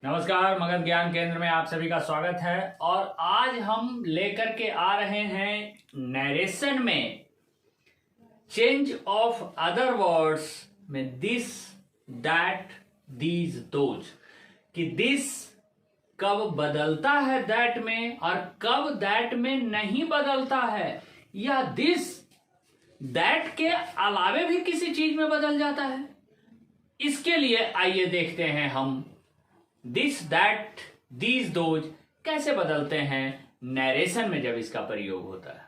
नमस्कार, मगध ज्ञान केंद्र में आप सभी का स्वागत है। और आज हम लेकर के आ रहे हैं नरेशन में चेंज ऑफ अदर वर्ड्स में दिस, दैट, दीज, दोज कि दिस कब बदलता है दैट में और कब दैट में नहीं बदलता है, या दिस दैट के अलावे भी किसी चीज में बदल जाता है। इसके लिए आइए देखते हैं हम दिस, दैट, दीज, दोज कैसे बदलते हैं नरेशन में जब इसका प्रयोग होता है।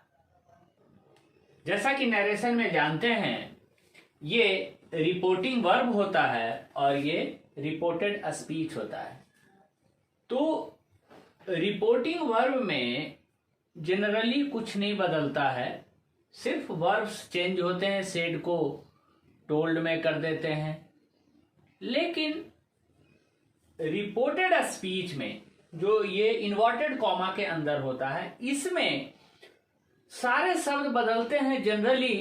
जैसा कि नरेशन में जानते हैं, ये रिपोर्टिंग वर्ब होता है और ये रिपोर्टेड स्पीच होता है। तो रिपोर्टिंग वर्ब में जनरली कुछ नहीं बदलता है, सिर्फ वर्ब्स चेंज होते हैं, सेड को टोल्ड में कर देते हैं। लेकिन रिपोर्टेड स्पीच में जो ये इन्वर्टेड कॉमा के अंदर होता है, इसमें सारे शब्द बदलते हैं। जनरली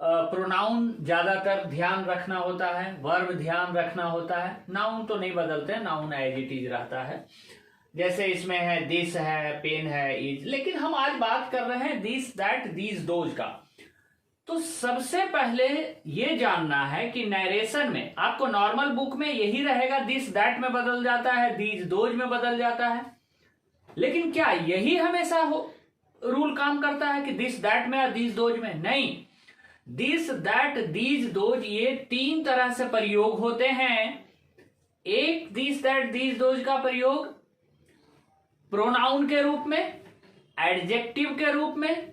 प्रोनाउन ज्यादातर ध्यान रखना होता है, वर्ब ध्यान रखना होता है, नाउन तो नहीं बदलते, नाउन एज इट इज रहता है। जैसे इसमें है दिस है, पेन है, इज। लेकिन हम आज बात कर रहे हैं दिस, दैट, दीज, दोज का। तो सबसे पहले ये जानना है कि नरेशन में आपको नॉर्मल बुक में यही रहेगा, दिस दैट में बदल जाता है, दीज दोज में बदल जाता है। लेकिन क्या यही हमेशा रूल काम करता है कि दिस दैट में या दीज दोज में? नहीं। दिस दैट दीज दोज ये तीन तरह से प्रयोग होते हैं। एक दिस दैट दीज दोज का प्रयोग प्रोनाउन के रूप में, एडजेक्टिव के रूप में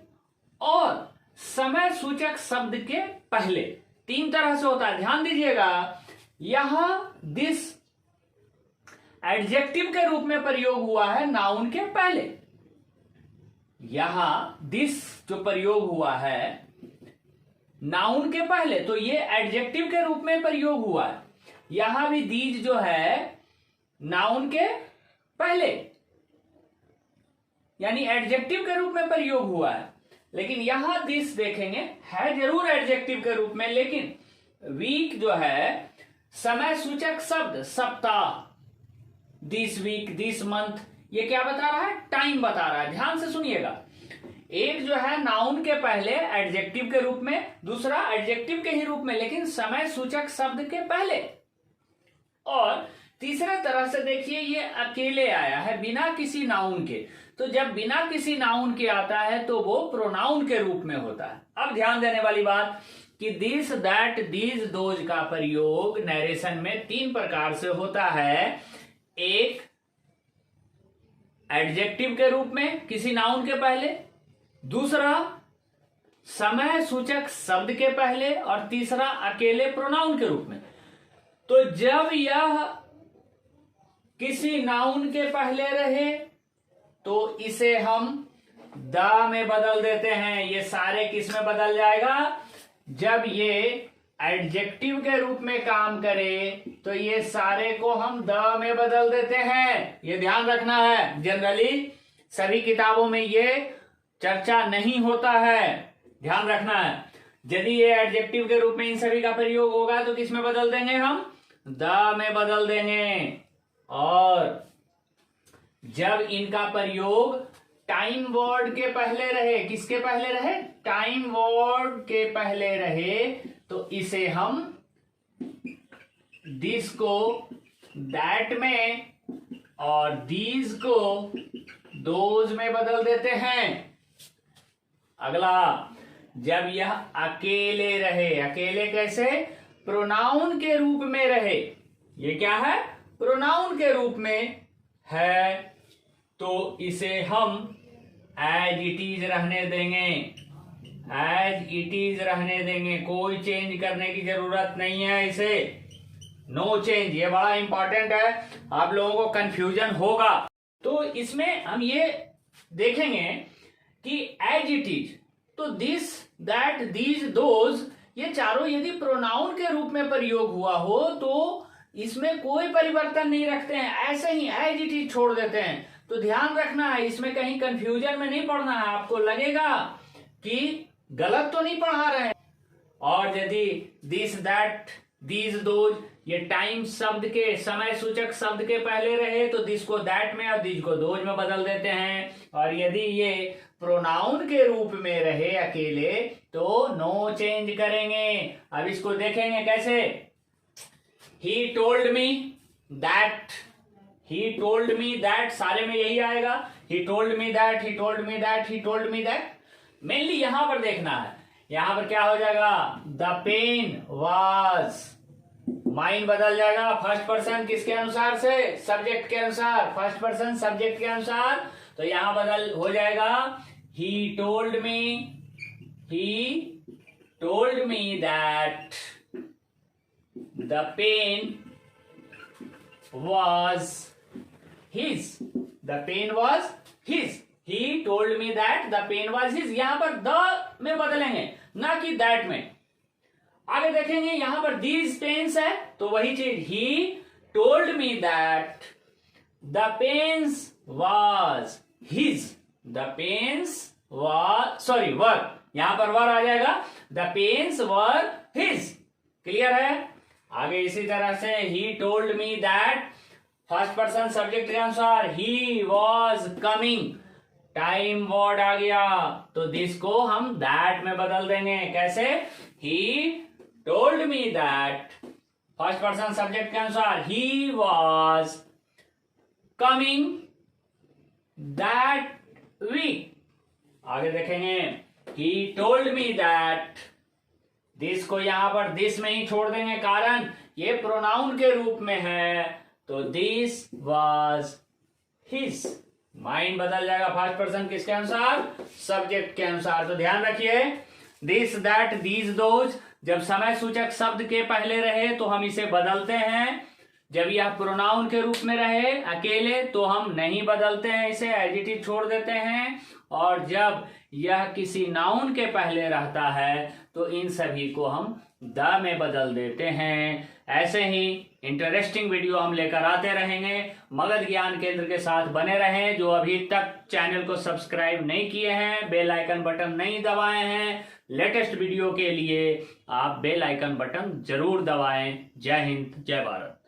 और समय सूचक शब्द के पहले। तीन तरह से होता है, ध्यान दीजिएगा। यहां दिस एडजेक्टिव के रूप में प्रयोग हुआ है नाउन के पहले। यहां दिस जो प्रयोग हुआ है नाउन के पहले, तो ये एडजेक्टिव के रूप में प्रयोग हुआ है। यहां भी दीज जो है नाउन के पहले, यानी एडजेक्टिव के रूप में प्रयोग हुआ है। लेकिन यहां दिस देखेंगे है जरूर एडजेक्टिव के रूप में, लेकिन वीक जो है समय सूचक शब्द, सप्ताह, दिस वीक, दिस मंथ, ये क्या बता रहा है? टाइम बता रहा है। ध्यान से सुनिएगा। एक जो है नाउन के पहले एडजेक्टिव के रूप में, दूसरा एडजेक्टिव के ही रूप में लेकिन समय सूचक शब्द के पहले, और तीसरे तरह से देखिए ये अकेले आया है बिना किसी नाउन के। तो जब बिना किसी नाउन के आता है तो वो प्रोनाउन के रूप में होता है। अब ध्यान देने वाली बात कि दिस, दैट, दीज, दोज का प्रयोग नरेशन में तीन प्रकार से होता है। एक एडजेक्टिव के रूप में किसी नाउन के पहले, दूसरा समय सूचक शब्द के पहले, और तीसरा अकेले प्रोनाउन के रूप में। तो जब यह किसी नाउन के पहले रहे तो इसे हम द में बदल देते हैं। ये सारे किस में बदल जाएगा? जब ये एडजेक्टिव के रूप में काम करे तो ये सारे को हम द में बदल देते हैं। ये ध्यान रखना है। जनरली सभी किताबों में ये चर्चा नहीं होता है, ध्यान रखना है। यदि ये एडजेक्टिव के रूप में इन सभी का प्रयोग होगा तो किस में बदल देंगे? हम द में बदल देंगे। और जब इनका प्रयोग टाइम वर्ड के पहले रहे, किसके पहले रहे? टाइम वर्ड के पहले रहे, तो इसे हम दिस को दैट में और दीज को दोज में बदल देते हैं। अगला, जब यह अकेले रहे, अकेले कैसे? प्रोनाउन के रूप में रहे। ये क्या है? प्रोनाउन के रूप में है, तो इसे हम एज इट इज रहने देंगे। एज इट इज रहने देंगे, कोई चेंज करने की जरूरत नहीं है इसे। नो चेंज, ये बड़ा इंपॉर्टेंट है, आप लोगों को कंफ्यूजन होगा। तो इसमें हम ये देखेंगे कि एज इट इज, तो दिस, दैट, दीज, दोज, ये चारों यदि प्रोनाउन के रूप में प्रयोग हुआ हो तो इसमें कोई परिवर्तन नहीं रखते हैं, ऐसे ही एज इट इज छोड़ देते हैं। तो ध्यान रखना है, इसमें कहीं कंफ्यूजन में नहीं पड़ना है। आपको लगेगा कि गलत तो नहीं पढ़ा रहे हैं। और यदि दिस, दैट, दीज दोज, ये टाइम शब्द के, समय सूचक शब्द के पहले रहे तो दिस को दैट में और दीज को दोज में बदल देते हैं, और यदि ये प्रोनाउन के रूप में रहे अकेले तो नो चेंज करेंगे। अब इसको देखेंगे कैसे। ही told me that, he told me that, सारे में यही आएगा, ही told me that, he told me that, he told me that. Mainly यहां पर देखना है, यहां पर क्या हो जाएगा, द पेन वाज, माइन बदल जाएगा फर्स्ट पर्सन किसके अनुसार से, सब्जेक्ट के अनुसार, फर्स्ट पर्सन सब्जेक्ट के अनुसार, तो यहां बदल हो जाएगा he told me that the pen was his, the pain was his, he told me that the pain was his। यहां पर the में बदलेंगे ना कि that में। आगे देखेंगे यहां पर these pains है तो वही चीज, he told me that the pains was his, the pains was were, यहां पर were आ जाएगा, the pains were his। Clear है। आगे इसी तरह से he told me that, first person subject के अनुसार, he was coming, time word आ गया तो दिस को हम that में बदल देंगे। कैसे, he told me that, first person subject के अनुसार, he was coming that week। आगे देखेंगे he told me that, this को यहां पर दिस में ही छोड़ देंगे, कारण ये प्रोनाउन के रूप में है तो दिस वाज हिज, माइंड बदल जाएगा फर्स्ट पर्सन किसके अनुसार, सब्जेक्ट के अनुसार। तो ध्यान रखिए, दिस दैट दीज दोज जब समय सूचक शब्द के पहले रहे तो हम इसे बदलते हैं, जब यह प्रोनाउन के रूप में रहे अकेले तो हम नहीं बदलते हैं, इसे एज इट इज छोड़ देते हैं, और जब यह किसी नाउन के पहले रहता है तो इन सभी को हम द में बदल देते हैं। ऐसे ही इंटरेस्टिंग वीडियो हम लेकर आते रहेंगे। मगध ज्ञान केंद्र के साथ बने रहें। जो अभी तक चैनल को सब्सक्राइब नहीं किए हैं, बेल आइकन बटन नहीं दबाए हैं, लेटेस्ट वीडियो के लिए आप बेल आइकन बटन जरूर दबाएं। जय हिंद, जय भारत।